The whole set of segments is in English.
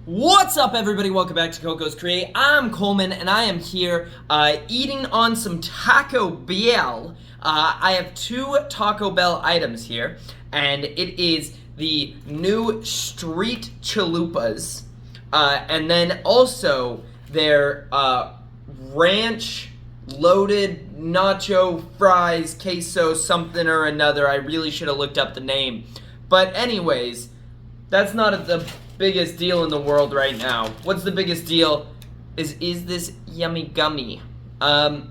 What's up, everybody? Welcome back to Coco's Create. I'm Coleman, and I am here eating on some Taco Bell. I have two Taco Bell items here, and it is the new Street Chalupas, and then also their ranch loaded nacho fries, queso something or another. I really should have looked up the name. But anyways, that's not the biggest deal in the world right now. What's the biggest deal is this yummy gummy. Now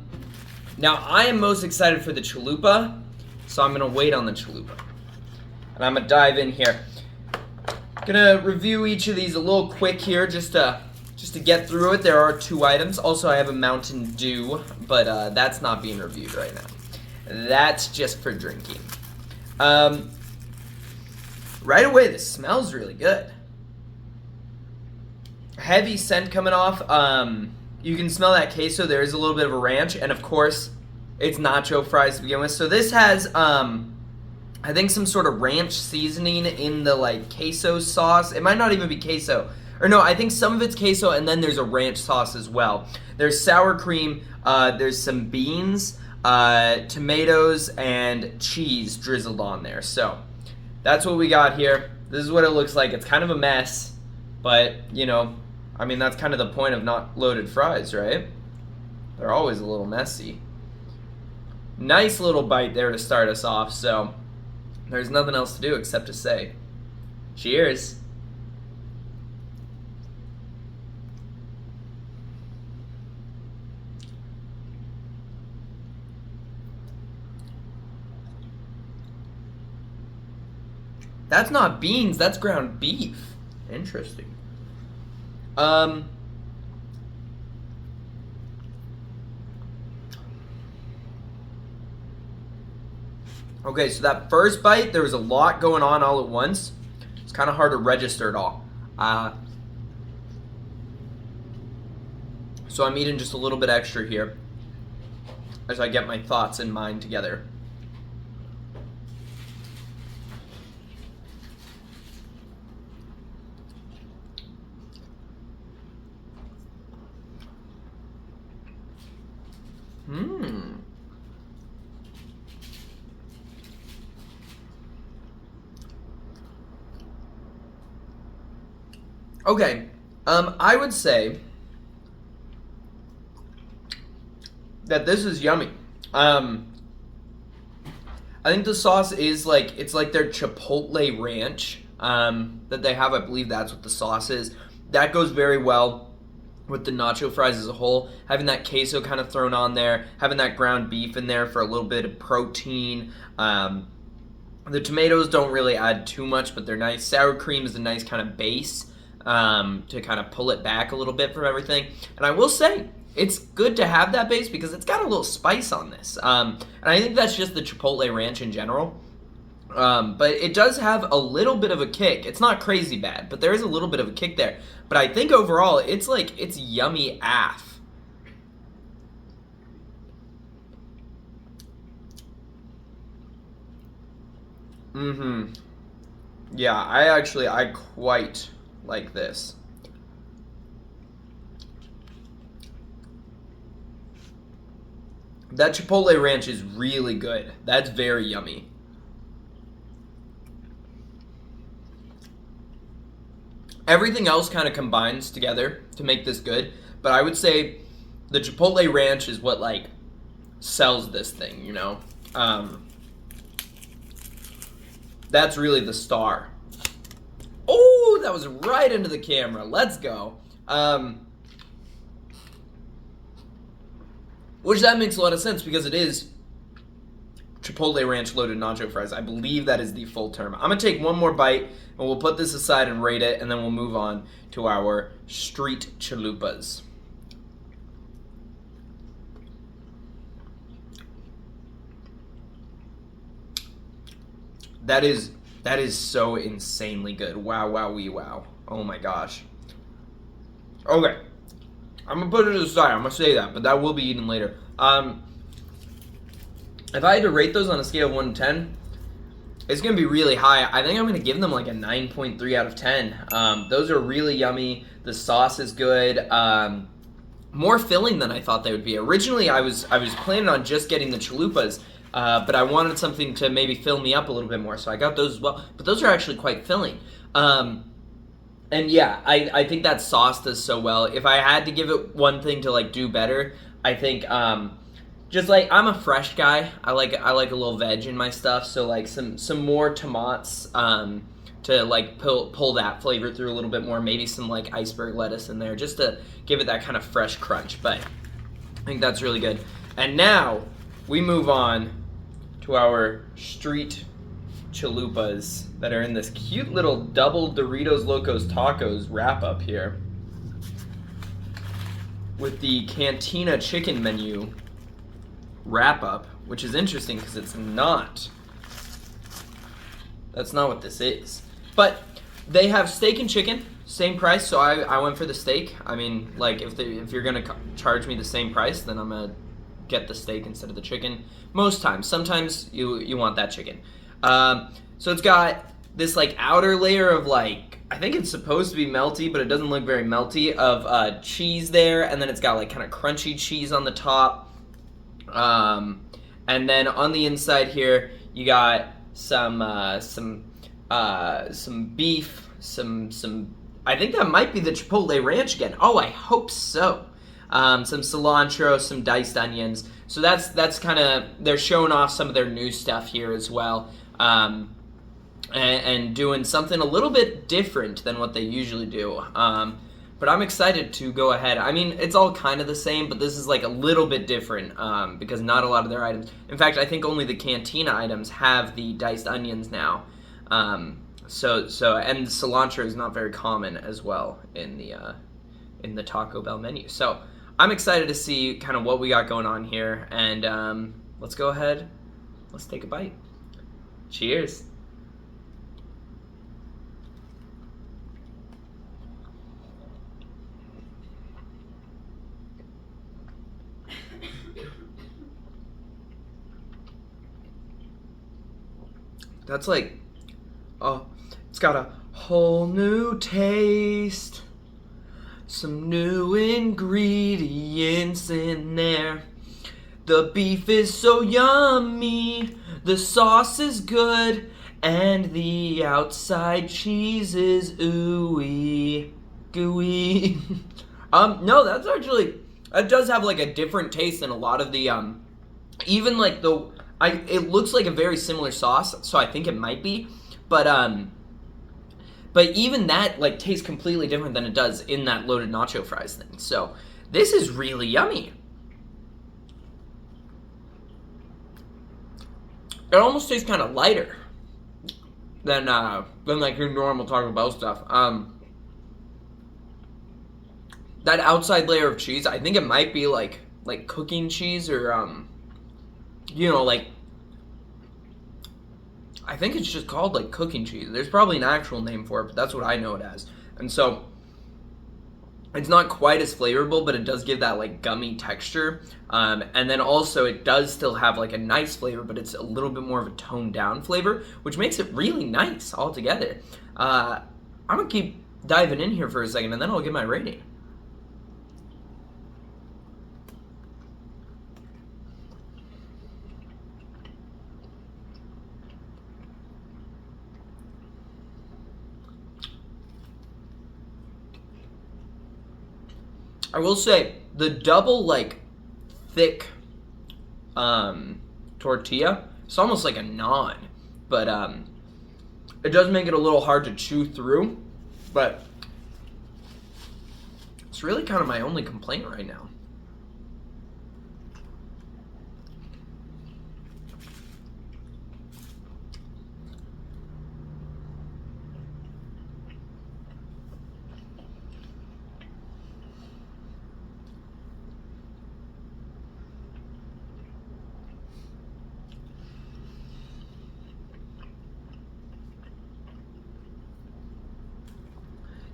I am most excited for the chalupa, so I'm gonna wait on the chalupa. And I'm gonna dive in here. Gonna review each of these a little quick here just to get through it. There are two items. Also, I have a Mountain Dew, but that's not being reviewed right now. That's just for drinking. Right away, this smells really good. Heavy scent coming off. You can smell that queso. There is a little bit of a ranch, and of course, it's nacho fries to begin with. So this has, I think, some sort of ranch seasoning in the queso sauce. It might not even be queso, or no, I think some of it's queso, and then there's a ranch sauce as well. There's sour cream. There's some beans, tomatoes, and cheese drizzled on there. So that's what we got here. This is what it looks like. It's kind of a mess, but you know, I mean, that's kind of the point of not loaded fries, right? They're always a little messy. Nice little bite there to start us off, so there's nothing else to do except to say cheers. That's not beans, that's ground beef. Interesting. Okay, so that first bite, there was a lot going on all at once. It's kind of hard to register it all. So I'm eating just a little bit extra here as I get my thoughts and mind together. Okay, I would say that this is yummy. I think the sauce is it's like their Chipotle ranch that they have. I believe that's what the sauce is. That goes very well with the nacho fries as a whole. Having that queso kind of thrown on there, having that ground beef in there for a little bit of protein. The tomatoes don't really add too much, but they're nice. Sour cream is a nice kind of base to kind of pull it back a little bit from everything. And I will say, it's good to have that base because it's got a little spice on this. And I think that's just the Chipotle ranch in general. But it does have a little bit of a kick. It's not crazy bad, but there is a little bit of a kick there. But I think overall, it's yummy AF. Yeah, I quite like this. That Chipotle ranch is really good. That's very yummy. Everything else kind of combines together to make this good, but I would say the Chipotle ranch is what sells this thing, you know? That's really the star. Oh, that was right into the camera. Let's go. Which that makes a lot of sense because it is Chipotle ranch loaded nacho fries. I believe that is the full term. I'm going to take one more bite, and we'll put this aside and rate it, and then we'll move on to our Street Chalupas. That is so insanely good. Wow, wow, wee, wow. Oh my gosh. Okay. I'm going to put it aside. I'm going to say that, but that will be eaten later. If I had to rate those on a scale of 1 to 10, it's gonna be really high. I think I'm gonna give them like a 9.3 out of 10. Those are really yummy. The sauce is good. More filling than I thought they would be. Originally, I was planning on just getting the chalupas, but I wanted something to maybe fill me up a little bit more, so I got those as well. But those are actually quite filling. And yeah, I think that sauce does so well. If I had to give it one thing to like do better, I think just like I'm a fresh guy. I like a little veg in my stuff, so like some more tomatoes to like pull that flavor through a little bit more. Maybe some like iceberg lettuce in there just to give it that kind of fresh crunch. But I think that's really good. And now we move on to our street chalupas that are in this cute little double Doritos Locos Tacos wrap up here with the Cantina chicken menu wrap up, which is interesting because it's not. That's not what this is. But they have steak and chicken, same price, so I went for the steak. I mean, like if you're gonna charge me the same price, then I'm gonna get the steak instead of the chicken. Most times, sometimes you want that chicken. So it's got this like outer layer of like, I think it's supposed to be melty, but it doesn't look very melty, of cheese there, and then it's got like kind of crunchy cheese on the top. And then on the inside here, you got some beef, some I think that might be the Chipotle Ranch again. Oh, I hope so. Some cilantro, some diced onions. So that's kind of, they're showing off some of their new stuff here as well. And doing something a little bit different than what they usually do. But I'm excited to go ahead. I mean, it's all kind of the same, but this is like a little bit different because not a lot of their items. In fact, I think only the Cantina items have the diced onions now. So and cilantro is not very common as well in the Taco Bell menu. So I'm excited to see kind of what we got going on here, and let's go ahead. Let's take a bite. Cheers. That's like, oh, it's got a whole new taste. Some new ingredients in there. The beef is so yummy. The sauce is good. And the outside cheese is ooey gooey. No, that's actually, it does have like a different taste than a lot of the, even like it looks like a very similar sauce, so I think it might be, but even that like tastes completely different than it does in that loaded nacho fries thing. So this is really yummy. It almost tastes kind of lighter than like your normal Taco Bell stuff. That outside layer of cheese, I think it might be like cooking cheese or like, I think it's just called like cooking cheese. There's probably an actual name for it, but that's what I know it as. And so it's not quite as flavorful, but it does give that like gummy texture. And then also it does still have like a nice flavor, but it's a little bit more of a toned down flavor, which makes it really nice altogether. I'm gonna keep diving in here for a second, and then I'll give my rating. I will say, the double, like, thick tortilla, it's almost like a naan, but it does make it a little hard to chew through, but it's really kind of my only complaint right now.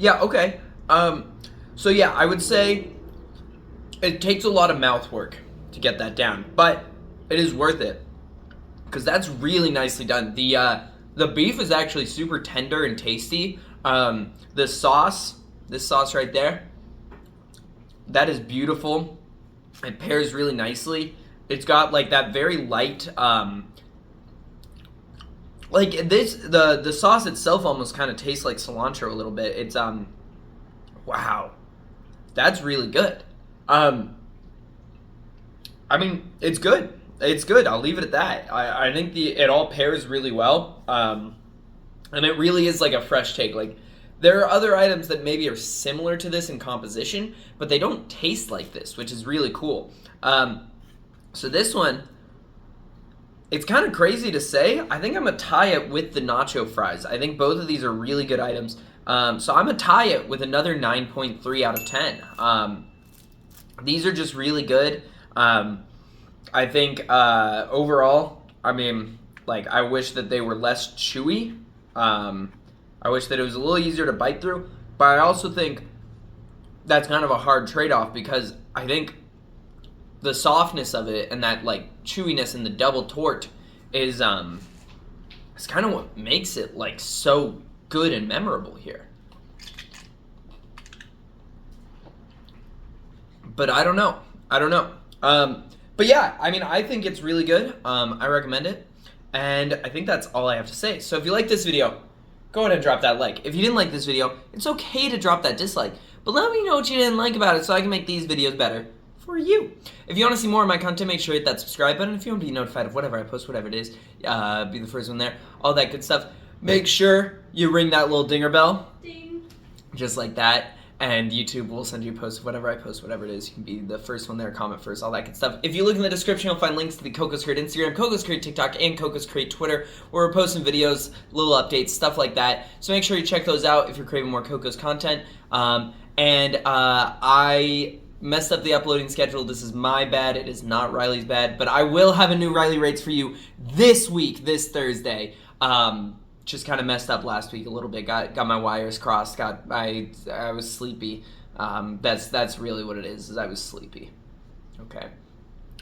Yeah, okay. So yeah, I would say it takes a lot of mouth work to get that down, but it is worth it because that's really nicely done. The The beef is actually super tender and tasty. The sauce, this sauce right there, that is beautiful. It pairs really nicely. It's got like that very light, like this, the sauce itself almost kind of tastes like cilantro a little bit. It's wow, that's really good. I mean, it's good. It's good. I'll leave it at that. I think it all pairs really well. And it really is like a fresh take. Like, there are other items that maybe are similar to this in composition, but they don't taste like this, which is really cool. So this one, it's kind of crazy to say. I think I'm going to tie it with the nacho fries. I think both of these are really good items. So I'm going to tie it with another 9.3 out of 10. These are just really good. I think overall, I mean, like, I wish that they were less chewy. I wish that it was a little easier to bite through. But I also think that's kind of a hard trade-off, because I think the softness of it and that, like, chewiness and the double tort is kind of what makes it, like, so good and memorable here. But I don't know. But yeah, I mean, I think it's really good. I recommend it. And I think that's all I have to say. So if you like this video, go ahead and drop that like. If you didn't like this video, it's okay to drop that dislike. But let me know what you didn't like about it so I can make these videos better for you. If you want to see more of my content, make sure you hit that subscribe button. If you want to be notified of whatever I post, whatever it is, be the first one there. All that good stuff. Make sure you ring that little dinger bell. Ding. Just like that. And YouTube will send you posts of whatever I post, whatever it is. You can be the first one there, comment first, all that good stuff. If you look in the description, you'll find links to the Cocos Create Instagram, Cocos Create TikTok, and Cocos Create Twitter, where we're posting videos, little updates, stuff like that. So make sure you check those out if you're craving more Cocos content. I messed up the uploading schedule. This is my bad. It is not Riley's bad. But I will have a new Riley Rates for you this week, this Thursday. Just kind of messed up last week a little bit. Got my wires crossed. I was sleepy. That's really what it is I was sleepy. Okay,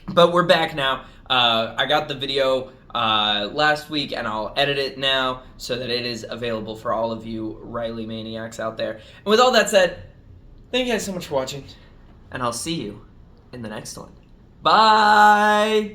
but we're back now. I got the video last week, and I'll edit it now so that it is available for all of you Riley maniacs out there. And with all that said, thank you guys so much for watching, and I'll see you in the next one. Bye.